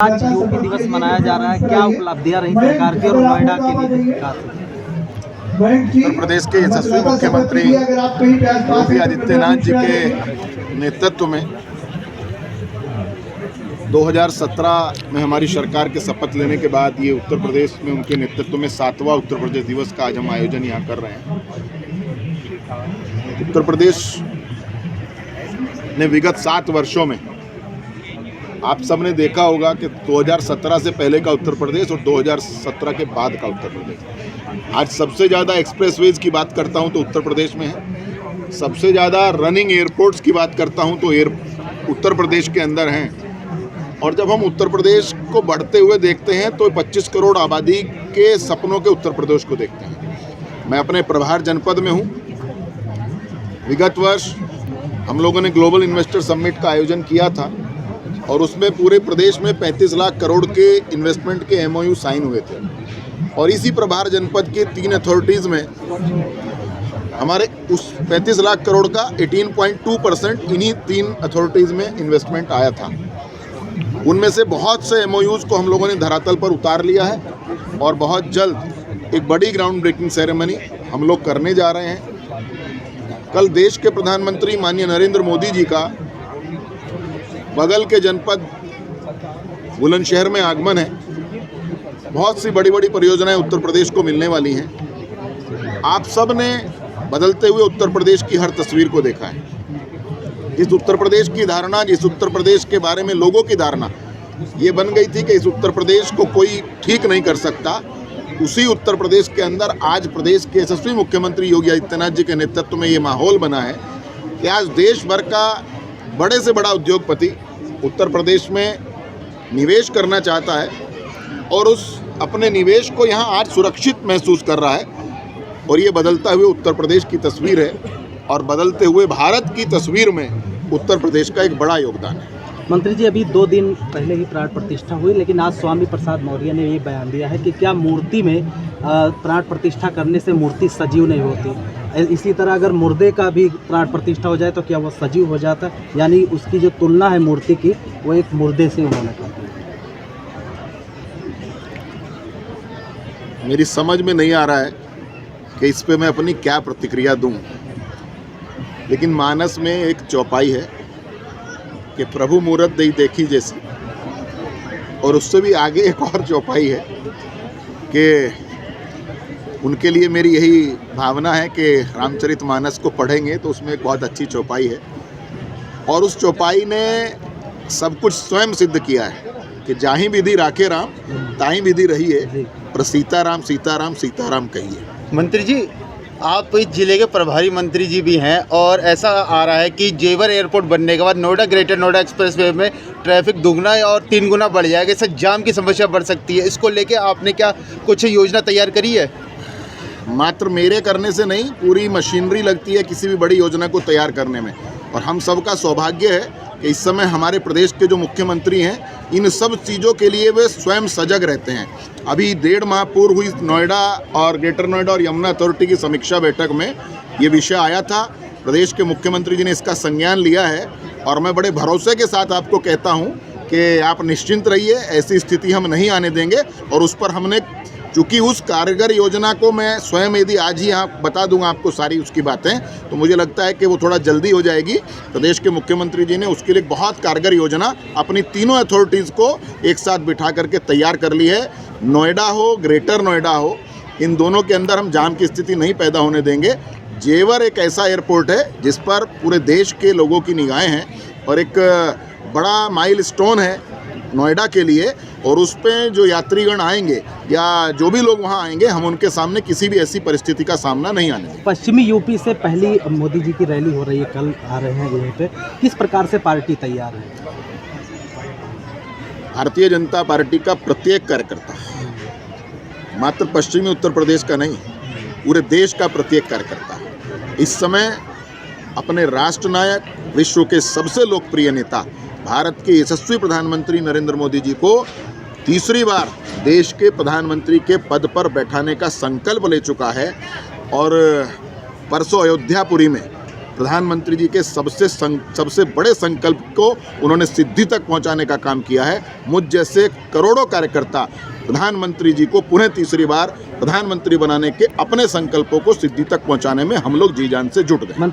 आज यूपी दिवस मनाया जा रहा है, क्या उपलब्धियां रही सरकार की और नोएडा के लिए उत्तर प्रदेश के यशस्वी मुख्यमंत्री योगी आदित्यनाथ जी के नेतृत्व में 2017 में हमारी सरकार के शपथ लेने के बाद ये उत्तर प्रदेश में उनके नेतृत्व में 7वां उत्तर प्रदेश दिवस का आज हम आयोजन यहाँ कर रहे हैं। उत्तर प्रदेश ने विगत 7 वर्षों में आप सबने देखा होगा कि 2017 से पहले का उत्तर प्रदेश और 2017 के बाद का उत्तर प्रदेश। आज सबसे ज़्यादा एक्सप्रेसवेज की बात करता हूं तो उत्तर प्रदेश में है, सबसे ज़्यादा रनिंग एयरपोर्ट्स की बात करता हूं तो उत्तर प्रदेश के अंदर हैं। और जब हम उत्तर प्रदेश को बढ़ते हुए देखते हैं तो 25 करोड़ आबादी के सपनों के उत्तर प्रदेश को देखते हैं। मैं अपने प्रभार जनपद में हूँ। विगत वर्ष हम लोगों ने ग्लोबल इन्वेस्टर समिट का आयोजन किया था और उसमें पूरे प्रदेश में 35 लाख करोड़ के इन्वेस्टमेंट के MOU साइन हुए थे। और इसी प्रभार जनपद के 3 अथॉरिटीज़ में हमारे उस 35 लाख करोड़ का 18.2% इन्हीं 3 अथॉरिटीज़ में इन्वेस्टमेंट आया था। उनमें से बहुत से MOUs को हम लोगों ने धरातल पर उतार लिया है और बहुत जल्द एक बड़ी ग्राउंड ब्रेकिंग सेरेमनी हम लोग करने जा रहे हैं। कल देश के प्रधानमंत्री माननीय नरेंद्र मोदी जी का बगल के जनपद बुलंदशहर में आगमन है। बहुत सी बड़ी बड़ी परियोजनाएं उत्तर प्रदेश को मिलने वाली हैं। आप सब ने बदलते हुए उत्तर प्रदेश की हर तस्वीर को देखा है। इस उत्तर प्रदेश की धारणा, जिस उत्तर प्रदेश के बारे में लोगों की धारणा ये बन गई थी कि इस उत्तर प्रदेश को कोई ठीक नहीं कर सकता, उसी उत्तर प्रदेश के अंदर आज प्रदेश के यशस्वी मुख्यमंत्री योगी आदित्यनाथ जी के नेतृत्व में ये माहौल बना है कि आज देश भर का बड़े से बड़ा उद्योगपति उत्तर प्रदेश में निवेश करना चाहता है और उस अपने निवेश को यहाँ आज सुरक्षित महसूस कर रहा है। और ये बदलता हुए उत्तर प्रदेश की तस्वीर है और बदलते हुए भारत की तस्वीर में उत्तर प्रदेश का एक बड़ा योगदान है। मंत्री जी, अभी 2 दिन पहले ही प्राण प्रतिष्ठा हुई, लेकिन आज स्वामी प्रसाद मौर्य ने ये बयान दिया है कि क्या मूर्ति में प्राण प्रतिष्ठा करने से मूर्ति सजीव नहीं होती। इसी तरह अगर मुर्दे का भी प्राण प्रतिष्ठा हो जाए तो क्या वो सजीव हो जाता है, यानी उसकी जो तुलना है मूर्ति की वो एक मुर्दे से उन्होंने कहा। मेरी समझ में नहीं आ रहा है कि इस पे मैं अपनी क्या प्रतिक्रिया दूं, लेकिन मानस में एक चौपाई है कि प्रभु मूरत दई देखी जैसी, और उससे भी आगे एक और चौपाई है कि उनके लिए मेरी यही भावना है कि रामचरितमानस को पढ़ेंगे तो उसमें एक बहुत अच्छी चौपाई है और उस चौपाई ने सब कुछ स्वयं सिद्ध किया है कि जाहि विधि राखे राम ताहि विधि रही है, पर सीताराम सीताराम सीताराम कहिए। मंत्री जी, आप इस जिले के प्रभारी मंत्री जी भी हैं और ऐसा आ रहा है कि जेवर एयरपोर्ट बनने के बाद नोएडा ग्रेटर नोएडा एक्सप्रेसवे में ट्रैफिक दुगना और 3 गुना बढ़ जाएगा, इससे जाम की समस्या बढ़ सकती है। इसको लेके आपने क्या कुछ योजना तैयार करी है? मात्र मेरे करने से नहीं, पूरी मशीनरी लगती है किसी भी बड़ी योजना को तैयार करने में। और हम सबका सौभाग्य है कि इस समय हमारे प्रदेश के जो मुख्यमंत्री हैं इन सब चीज़ों के लिए वे स्वयं सजग रहते हैं। अभी 1.5 माह पूर्व हुई नोएडा और ग्रेटर नोएडा और यमुना अथॉरिटी की समीक्षा बैठक में ये विषय आया था। प्रदेश के मुख्यमंत्री जी ने इसका संज्ञान लिया है और मैं बड़े भरोसे के साथ आपको कहता हूँ कि आप निश्चिंत रहिए, ऐसी स्थिति हम नहीं आने देंगे। और उस पर हमने, चूँकि उस कारगर योजना को मैं स्वयं यदि आज ही यहाँ बता दूंगा आपको सारी उसकी बातें, तो मुझे लगता है कि वो थोड़ा जल्दी हो जाएगी। प्रदेश के मुख्यमंत्री जी ने उसके लिए बहुत कारगर योजना अपनी तीनों अथॉरिटीज़ को एक साथ बिठा करके तैयार कर ली है। नोएडा हो, ग्रेटर नोएडा हो, इन दोनों के अंदर हम जाम की स्थिति नहीं पैदा होने देंगे। जेवर एक ऐसा एयरपोर्ट है जिस पर पूरे देश के लोगों की निगाहें हैं और एक बड़ा माइलस्टोन है नोएडा के लिए। और उस पे जो यात्रीगण आएंगे या जो भी लोग वहाँ आएंगे, हम उनके सामने किसी भी ऐसी परिस्थिति का सामना नहीं आने देंगे। पश्चिमी यूपी से पहली मोदी जी की रैली हो रही है, कल आ रहे हैं यहीं पे, किस प्रकार से पार्टी तैयार है? भारतीय जनता पार्टी का प्रत्येक कार्यकर्ता, मात्र पश्चिमी उत्तर प्रदेश का नहीं, पूरे देश का प्रत्येक कार्यकर्ता इस समय अपने राष्ट्रनायक, विश्व के सबसे लोकप्रिय नेता, भारत के यशस्वी प्रधानमंत्री नरेंद्र मोदी जी को तीसरी बार देश के प्रधानमंत्री के पद पर बैठाने का संकल्प ले चुका है। और परसों अयोध्यापुरी में प्रधानमंत्री जी के सबसे बड़े संकल्प को उन्होंने सिद्धि तक पहुंचाने का काम किया है। मुझ जैसे करोड़ों कार्यकर्ता प्रधानमंत्री जी को पुनः तीसरी बार प्रधानमंत्री बनाने के अपने संकल्पों को सिद्धि तक पहुंचाने में हम लोग जी जान से जुट गए।